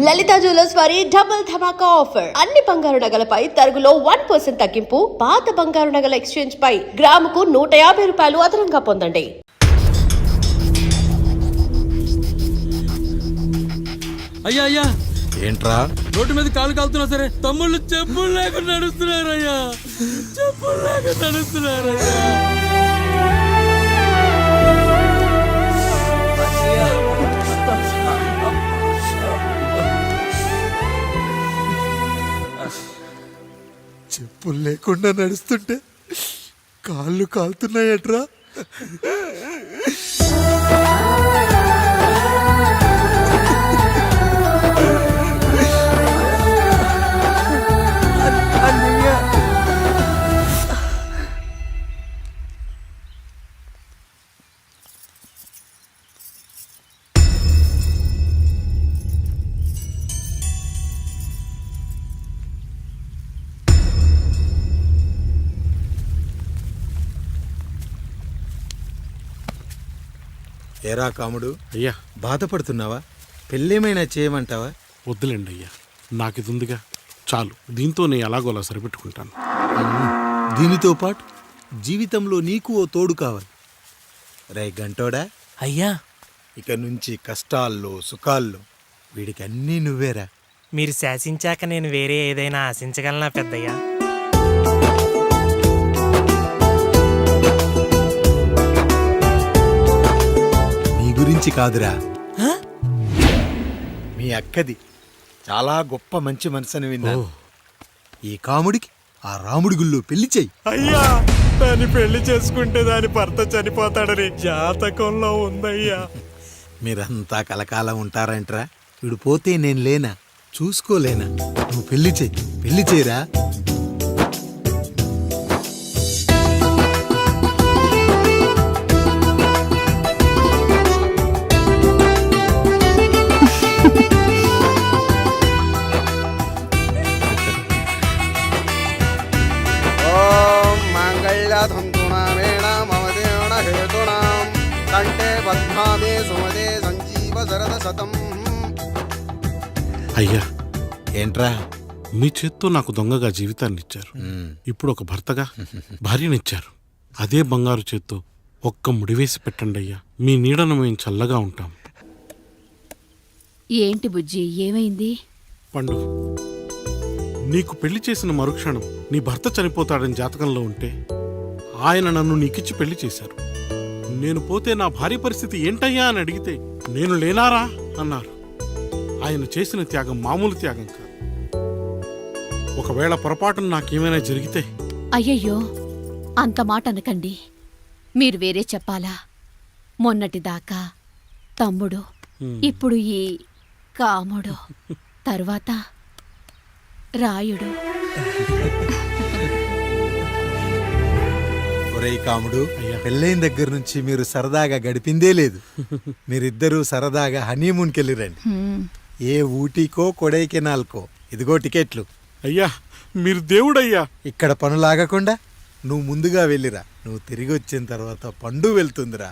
లలిత jewellers వారి double ధమాకా offer. అన్ని బంగారు నగలపై తరుగులో 1% తగ్గింపు. పాత బంగారు నగల ఎక్స్చేంజ్ పై గ్రాముకు 150 రూపాయలు అదనంగా పొందండి. అయ్యా అయ్యా ఏంట్రా రోడ్డు మీద కాలు కాలుతున్నా సరే తమ్ముళ్ళు చెప్పులు లేకుండా నడుస్తున్నారయ్యా, చెప్పులు లేకుండా నడుస్తున్నారయ్యా. చెప్పులు లేకుండా నడుస్తుంటే కాళ్ళు కాలుతున్నాయట్రా. ఏరా కాముడు, అయ్యా బాధపడుతున్నావా? పెళ్ళేమైనా చేయమంటావా? వద్దులేండి అయ్యా, నాకు ఇది ఉందిగా చాలు. దీంతో నేను ఎలాగోలా సరిపెట్టుకుంటాను. దీనితో పాటు జీవితంలో నీకు ఓ తోడు కావాలి. రే గంటోడా అయ్యా, ఇక నుంచి కష్టాల్లో సుఖాల్లో వీడికి అన్నీ నువ్వేరా. మీరు శాసించాక నేను వేరే ఏదైనా ఆశించగలనా పెద్దయ్యా? నీ గురించి కాదురా, మీ అక్కది. చాలా గొప్ప మంచి మనసుని విన్నాను. ఈ కాముడికి ఆ రాముడి గుళ్ళో పెళ్లి చెయ్యి. అయ్యా, దాన్ని పెళ్లి చేసుకుంటే దాని భర్త చనిపోతాడని జాతకంలో ఉందయ్యా. మీరంతా కలకాలం ఉంటారంట్రా. వీడు పోతే నేను లేనా, చూసుకోలేనా? నువ్వు పెళ్లి చెయ్యి, పెళ్లి చేయరా. అయ్యా, ఏంట్రా? మీ చేత్తో నాకు దొంగగా జీవితాన్ని ఇచ్చారు. ఇప్పుడు ఒక భర్తగా భార్యనిచ్చారు. అదే బంగారు చేత్తో ఒక్క ముడివేసి పెట్టండి అయ్యా. మీ నీడను మేము చల్లగా ఉంటాం. ఏంటి బుజ్జి, ఏమైంది? పండు, నీకు పెళ్లి చేసిన మరుక్షణం నీ భర్త చనిపోతాడని జాతకంలో ఉంటే ఆయన నన్ను నీకిచ్చి పెళ్లి చేశారు. నేను పోతే నా భార్య పరిస్థితి ఏంటయ్యా అని అడిగితే నేను లేనారా అన్నారు. ఆయన చేసిన త్యాగం మామూలు త్యాగం కాదు. ఒకవేళ పొరపాటున నాకేమైనా జరిగితే? అయ్యయ్యో, అంత మాట అనకండి. మీరు వేరే చెప్పాలా? మొన్నటిదాకా తమ్ముడు, ఇప్పుడు ఈ కాముడు, తర్వాత రాయుడు. ఒరేయ్ కాముడు, పెళ్ళైన దగ్గర నుంచి మీరు సరదాగా గడిపిందే లేదు. మీరిద్దరూ సరదాగా హనీమూన్కి వెళ్ళిరండి. ఏ ఊటీకో కొడైకెనాల్కో. ఇదిగో టికెట్లు. అయ్యా, మీరు దేవుడయ్యా. ఇక్కడ పనులాగకుండా నువ్వు ముందుగా వెళ్ళిరా. నువ్వు తిరిగి వచ్చిన తర్వాత పండు వెళ్తుందిరా.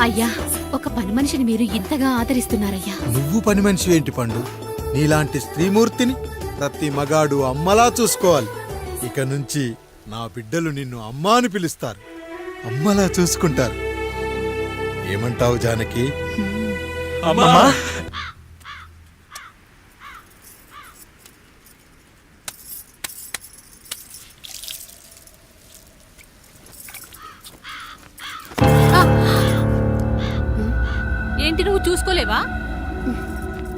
అయ్యా, ఒక పని మనిషిని మీరు ఇంతగా ఆదరిస్తున్నారయ్యా. నువ్వు పని మనిషి ఏంటి పండు? నీలాంటి స్త్రీమూర్తిని ప్రతి మగాడు అమ్మలా చూసుకోవాలి. ఇక నుంచి నా బిడ్డలు నిన్ను అమ్మా అని పిలుస్తారు, అమ్మలా చూసుకుంటారు. ఏమంటావు జానకి? అమ్మా, ఏంటి, నువ్వు చూసుకోలేవా?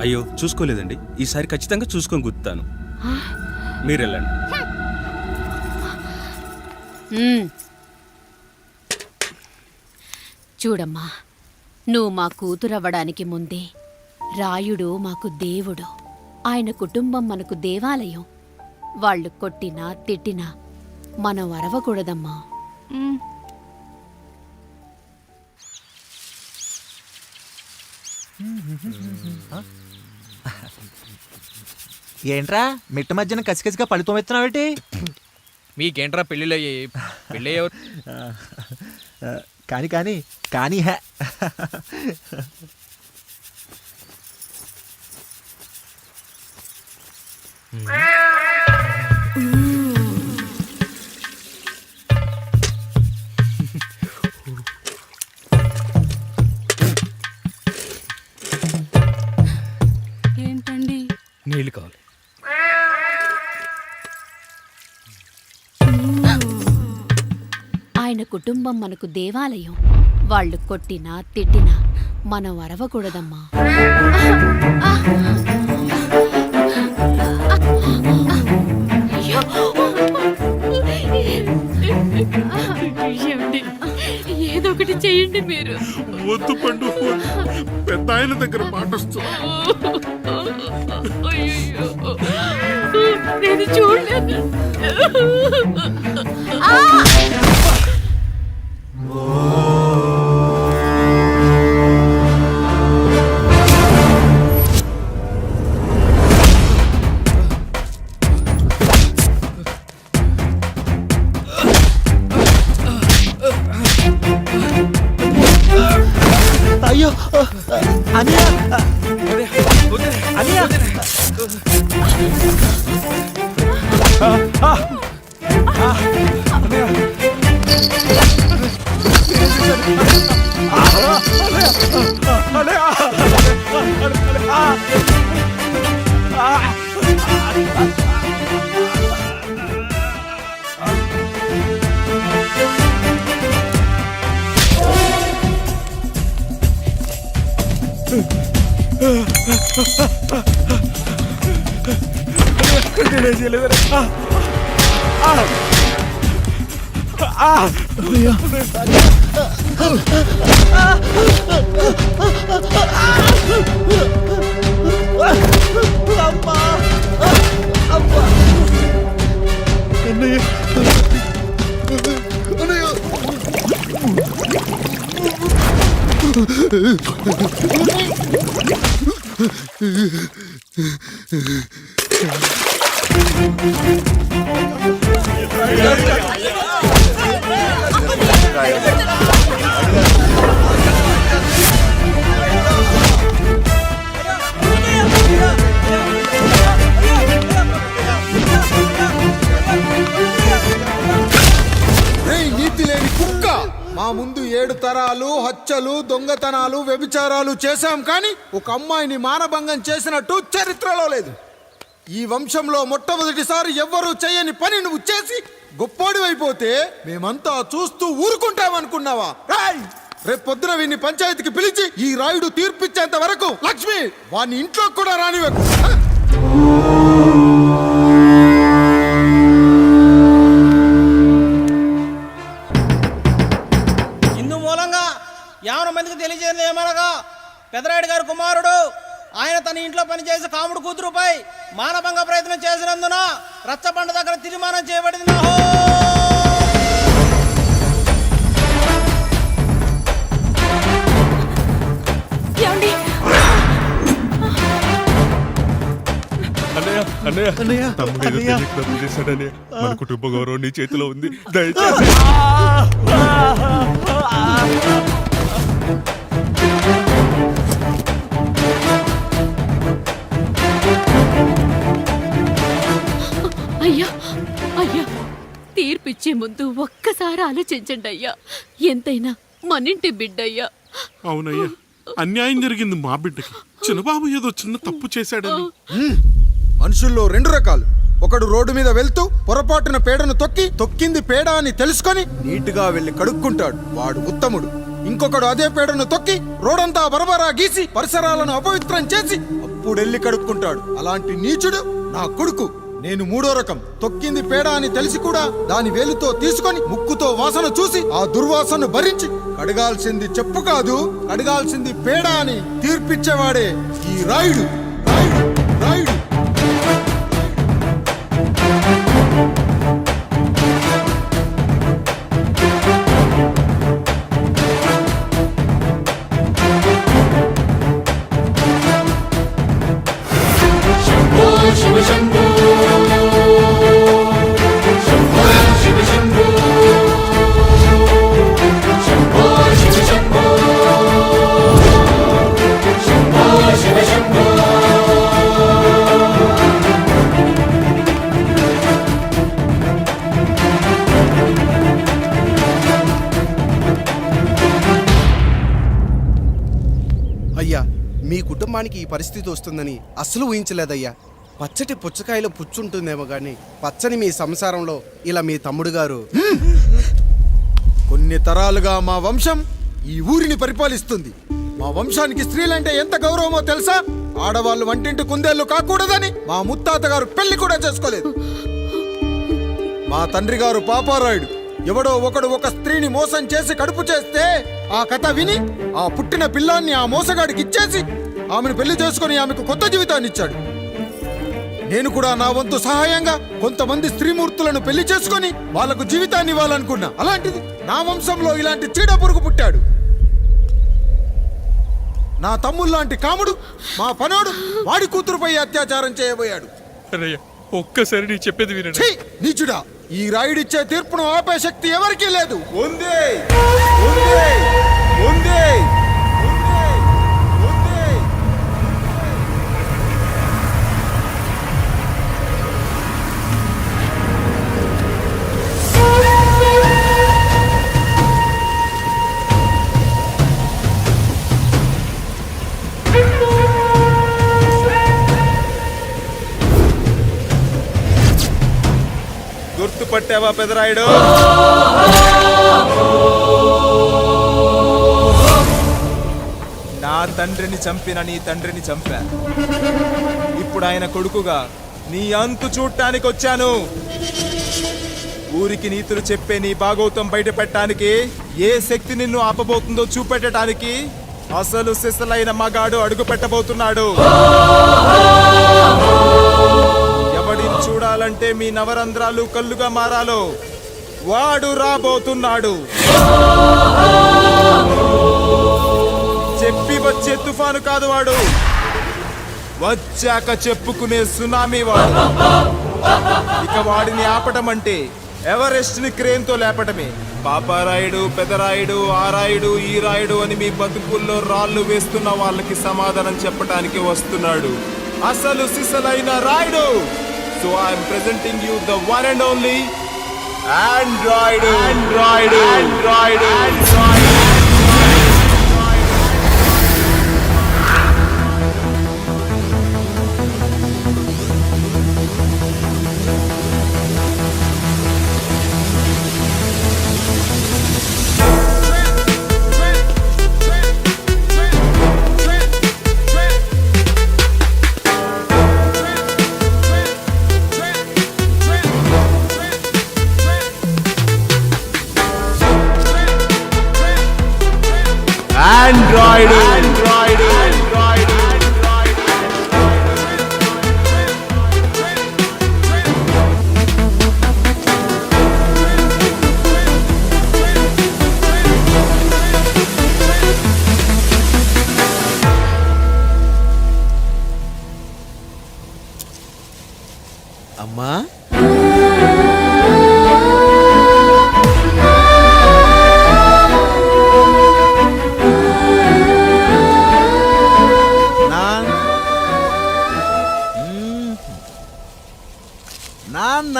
అయ్యో, చూసుకోలేదండి. ఈసారి ఖచ్చితంగా చూసుకొని గుర్తాను. మీరు వెళ్ళండి. చూడమ్మా, నువ్వు మా కూతురవ్వడానికి ముందే రాయుడు మాకు దేవుడు. ఆయన కుటుంబం మనకు దేవాలయం. వాళ్ళు కొట్టినా తిట్టినా మనం అరవకూడదమ్మా. ఏంట్రా మిట్ట మధ్యన కసికసిగా పళ్ళుతో ఎత్తున్నావేటి? మీకేంట్రా పెళ్ళిళ్ళు అయ్యాయి? పెళ్ళి ఎవరు? కానీ కానీ కానీ ఏంటండి? నీళ్ళు కావాలి. ఆయన కుటుంబం మనకు దేవాలయం. వాళ్ళు కొట్టినా తిట్టినా మనం అరవకూడదమ్మా. ఏదో ఒకటి చెయ్యండి మీరు. వద్దు పండు, పెద్ద ఆయన దగ్గర మాటొస్తూ. నేను చూడలేదు. అయ్యో అనియా అనియా నీతి లేని కుక్క, మా ముందు 7 తరాలు హత్యలు, దొంగతనాలు, వ్యభిచారాలు చేశాం, కానీ ఒక అమ్మాయిని మానభంగం చేసినట్టు చరిత్రలో లేదు. ఈ వంశంలో మొట్టమొదటిసారి ఎవ్వరూ చేయని పని నువ్వు చేసి గొప్పోడివైపోతే మేమంతా చూస్తూ ఊరుకుంటామనుకున్నావా? రేపు పొద్దున వీడిని పంచాయతీకి పిలిచి ఈ రాయుడు తీర్పిచ్చేంత వరకు లక్ష్మి వాడిని ఇంట్లో కూడా రానివ్వకు. ఇందు మూలంగా 50 మందికి తెలియజేయడం ఏమనగా, పెదరాయుడు గారి కుమారుడు ఆయన తన ఇంట్లో పనిచేసే కాముడు కూతురుపై మానభంగ ప్రయత్నం చేసినందున రచ్చబండ దగ్గర తీర్మానం చేయబడింది. తప్పు చేశాడని మన కుటుంబ గౌరవం నీ చేతిలో ఉంది, దయచేసి. అయ్యా అయ్యా, తీర్పిచ్చే ముందు ఒక్కసారి ఆలోచించండి అయ్యా. ఎంతైనా మనింటి బిడ్డయ్యా. అవునయ్యా, అన్యాయం జరిగింది మా బిడ్డకి. చిన్నబాబు ఏదో చిన్న తప్పు చేశాడని. మనుషుల్లో 2 రకాలు. ఒకడు రోడ్డు మీద వెళ్తూ పొరపాటున పేడను తొక్కింది పేడ అని తెలుసుకొని నీటుగా వెళ్లి కడుక్కుంటాడు, వాడు ఉత్తముడు. ఇంకొకడు అదే పేడను తొక్కి రోడంతా బరబరా గీసి పరిసరాలను అపవిత్రం చేసి అప్పుడెళ్ళి కడుక్కుంటాడు. అలాంటి నీచుడు నా కొడుకు. నేను 3వ రకం. తొక్కింది పేడ అని తెలిసి కూడా దాని వేలుతో తీసుకొని ముక్కుతో వాసన చూసి ఆ దుర్వాసన భరించి కడగాల్సింది చెప్పు కాదు, కడగాల్సింది పేడ అని తీర్పిచ్చేవాడే ఈ రాయుడు. రాయుడు రాయుడు శంభో కుటుంబానికి ఈ పరిస్థితి వస్తుందని అస్సలు ఊహించలేదయ్యా. పచ్చటి పుచ్చకాయలో పుచ్చుంటుందేమో కానీ పచ్చని మీ సంసారంలో ఇలా మీ తమ్ముడు గారు కొన్ని తరాలుగా మా వంశం ఈ ఊరిని పరిపాలిస్తుంది. మా వంశానికి స్త్రీలంటే ఎంత గౌరవమో తెలుసా? ఆడవాళ్ళు వంటింటి కుందేళ్లు కాకూడదని మా ముత్తాత గారు పెళ్లి కూడా చేసుకోలేదు. మా తండ్రి గారు పాపారాయుడు ఎవడో ఒకడు ఒక స్త్రీని మోసం చేసి కడుపు చేస్తే ఆ కథ విని ఆ పుట్టిన పిల్లాన్ని ఆ మోసగాడికి ఇచ్చేసి ఆమెను పెళ్లి చేసుకుని ఆమెకు కొత్త జీవితాన్ని ఇచ్చాడు. నేను కూడా నా వంతు సహాయంగా కొంతమంది స్త్రీమూర్తులను పెళ్లి చేసుకుని వాళ్లకు జీవితాన్ని ఇవ్వాలనుకున్నా. అలాంటిది నా వంశంలో ఇలాంటి చీడ పురుగు పుట్టాడు. నా తమ్ముళ్ళలాంటి కాముడు మా పనోడు వాడి కూతురుపై అత్యాచారం చేయబోయాడు. ఒక్కసారి నీ చెప్పేది వినండి. ఛీ! నీచుడా, ఈ రాయుడిచ్చే తీర్పును ఆపే శక్తి ఎవరికీ లేదు. గుర్తుపట్టావా పెదరాయుడు? నా తండ్రిని చంపిన నీ తండ్రిని చంపా. ఇప్పుడు ఆయన కొడుకుగా నీ అంతు చూడటానికి వచ్చాను. ఊరికి నీతులు చెప్పే నీ భాగవతం బయట పెట్టడానికి ఏ శక్తి నిన్ను ఆపబోతుందో చూపెట్టడానికి అసలు సిసలైన మగాడు అడుగు పెట్టబోతున్నాడు. ఎవడిని చూడాలంటే మీ నవరంధ్రాలు కళ్ళుగా మారాలో వాడు రాబోతున్నాడు. చెప్పి వచ్చే తుఫాను కాదు వాడు, వచ్చాక చెప్పుకునే సునామీ వాడు. ఇక వాడిని ఆపటం అంటే ఎవరెస్ట్ ని క్రేన్ తో లేపటమే. పాపారాయుడు, పెదరాయుడు, ఆ రాయుడు, ఈ రాయుడు అని మీ బతుకుల్లో రాళ్ళు వేస్తున్న వాళ్ళకి సమాధానం చెప్పడానికి వస్తున్నాడు అసలు సిసలైన Rayudu. So I am presenting you the one and only Android. అమ్మా, నాన్న,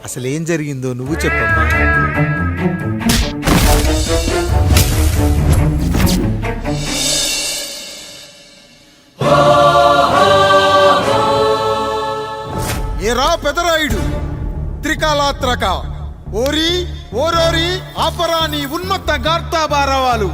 అసలేం జరిగిందో నువ్వు చెప్పమ్మా. ఏరా పెదరాయుడు, త్రికాలాత్రక ఓరి ఓరోరి ఆపరాని ఉన్మత్త గార్తాబారవాలు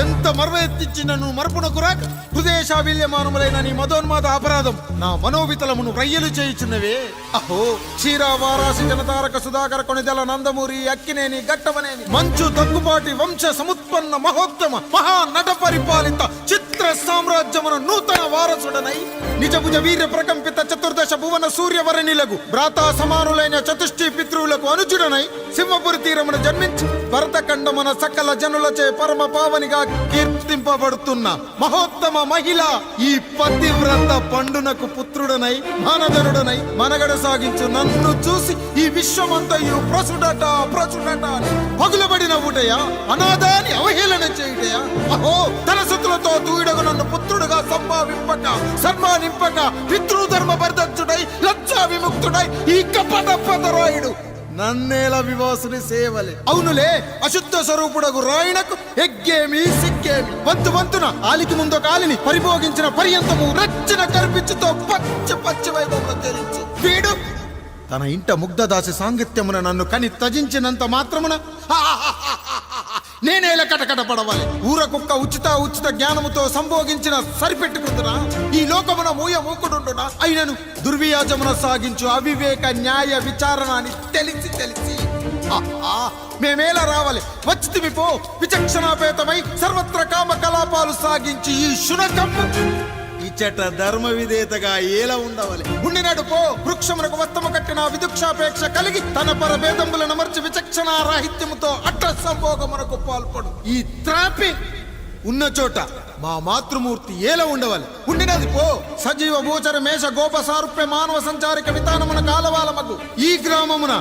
ఎంత మరవెత్తించినను మరపునకు రాక హృదయశావిల్యమానములైన నీ మదోన్మాద అపరాధం నా మనోవితలమును రయ్యలు చేయుచున్నవే. అహో క్షీరా వారాసి జనతారక సుధాకర కొనిదల నందమూరి అక్కినేని గట్టమనేని మంచు దగ్గుపాటి వంశ సముత్పన్న మహోత్తమ మహా నట పరిపాలిత చిత్ర సామ్రాజ్యమున నూతన వారసుడనై నిజభుజ వీర్య ప్రకంపిత చతుర్దశ భువన సూర్యవరణిలకు భ్రాతా సమానులైన చతుష్టి పితృవులకు అనుజుడనై సింహపురి తీరమున జన్మించి భరతఖండమున సకల జనులచే పరమ పావనిగా కీర్తింపబడుతున్న మహోత్తమ మహిళ ఈ పతివ్రత పండునకు పుత్రుడనై మానధనుడనై మనగడ సాగించు నన్ను చూసి ఈ విశ్వమంతయు ప్రసుడట అని పగులబడిన ఊటయా, అనాథాన్ని అవహేళన చేయుటయా. అహో తన శత్రులతో తూయిడగు నన్ను పుత్రుడుగా సంభావింపక సన్మానింపక పితృధర్మ పరిదక్షుడై లజ్జా విముక్తుడై ఈ కపట పదరాయుడు నన్నేల వివాసుని సేవలే. అవునులే, అశుద్ధ స్వరూపుడగు రాయణకు ఎగ్గేమి సిగ్గేమి. వంతు వంతున ఆలికి ముందు కాలిని పరిభోగించిన పర్యంతము రచ్చన కర్పించుతో పచ్చ పచ్చ వైభవంలో తెరించి వీడు తన ఇంట ముగ్ధదాసి సాంగత్యమున నన్ను కని త్యజించినంత మాత్రమున నేనేలా కటకట పడవాలి. ఊర కుక్క ఉచిత జ్ఞానముతో సంభోగించిన సరిపెట్టుకుంటున్నా. ఈ లోకమున మూకుడుండునా అయినను దుర్వ్యాజమున సాగించు అవివేక న్యాయ విచారణ అని తెలిసి మేమేలా రావాలి. వచ్చితివి పో విచక్షణాపేతమై సర్వత్ర కామ కలాపాలు సాగించి ఈ శునకమ్ము ఇచ్చట ధర్మ విధేతగా ఏలా ఉండవాలి. ఉండినాడు పో వృక్షమునకు వత్తము కట్టిన విదుక్షాపేక్ష కలిగి తన పరభేదములను మర్చి విచక్షణ రాహిత్యముతో అట్ట సంభోగమునకు పాల్పడు. ఈ త్రాపి ఉన్న చోట మా మాతృమూర్తి ఏలా ఉండవాలి. ఉండినది పో సజీవ భూచర మేష గోప సారూప్య మానవ సంచారిక విధానమున కాలవాలమగు ఈ గ్రామమున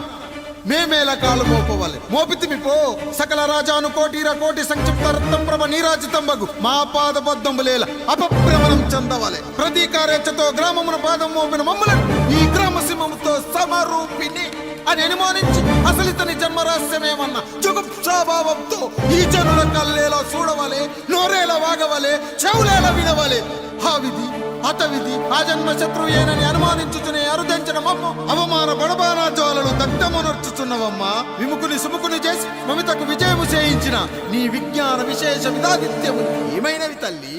మేమేలా కాలు మోపవాలి. మోపితిమి పో సకల రాజాను కోటి సంక్షిప్త రత్నం ప్రభ నీరాజితంబగు మా పాద బద్దములేల అపభ్రమణం చెందవాలి. ప్రతీకారేచ్ఛతో గ్రామమున పాదం మోపిన మమ్మలను ఈ గ్రామ సింహముతో సమరూపిణి అని అనుమానించి అసలితని జన్మరహస్యమేమన్నా జుగుప్సాభావంతో ఈ జనుల కల్లేలా చూడవాలి, నోరేలా వాగవాలి, చెవులేలా వినవాలి. ఆ విధి హతవిధి ఆ జన్మ శత్రువు ఏనని అనుమానించుచునే అరుదించిన మమ్మ అవమాన బడబానా జ్వాలలు దగ్ధమునర్చుచున్నవమ్మా. విముకుని సుముకుని చేసి మమితకు విజయము చేయించిన నీ విజ్ఞాన విశేష విధాదిత్యము ఏమైనవి తల్లి.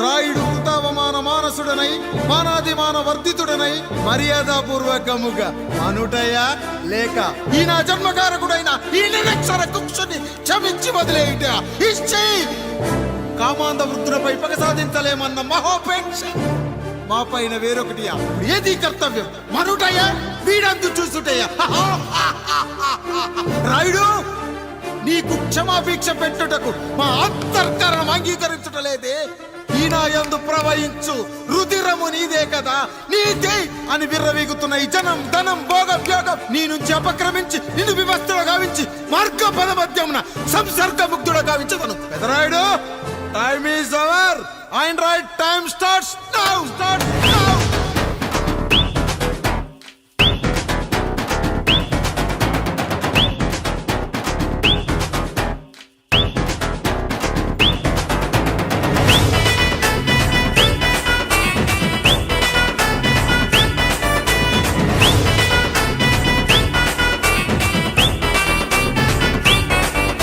రాయుడు కృతావమాన మానసుడనై మానాదిమాన వర్ధితుడనై మర్యాదాపూర్వకముగా అనుటయా లేక ఈ నా జన్మకారకుడైన ఈ నిరక్షర కుక్షుని క్షమించి వదిలేయుట ఇచ్చి కామాంధ వృద్ధులపై పగ సాధించలేమన్న మహోపేక్ష మా పైన వేరొకటియా. ఏది కర్తవ్యం మనుటయా వీడందు చూసుటయా. రాయుడు నీకు క్షమాభిక్ష పెట్టుటకు మా అంతర్కరణం అంగీకరించుటలేదే. ఈనాయందు ప్రవహించు రుధిరము నీదే కదా, నీదే అని విర్రవీగుతున్న ఈ జనం ధనం భోగభ్యోగం నీ నుంచి అపక్రమించి నిన్ను వివస్థలో గావించి మార్గ పదమధ్యమున సంసర్గ ముగ్ధుడ గావించదను. Pedarayudu time is hour. Android time starts now.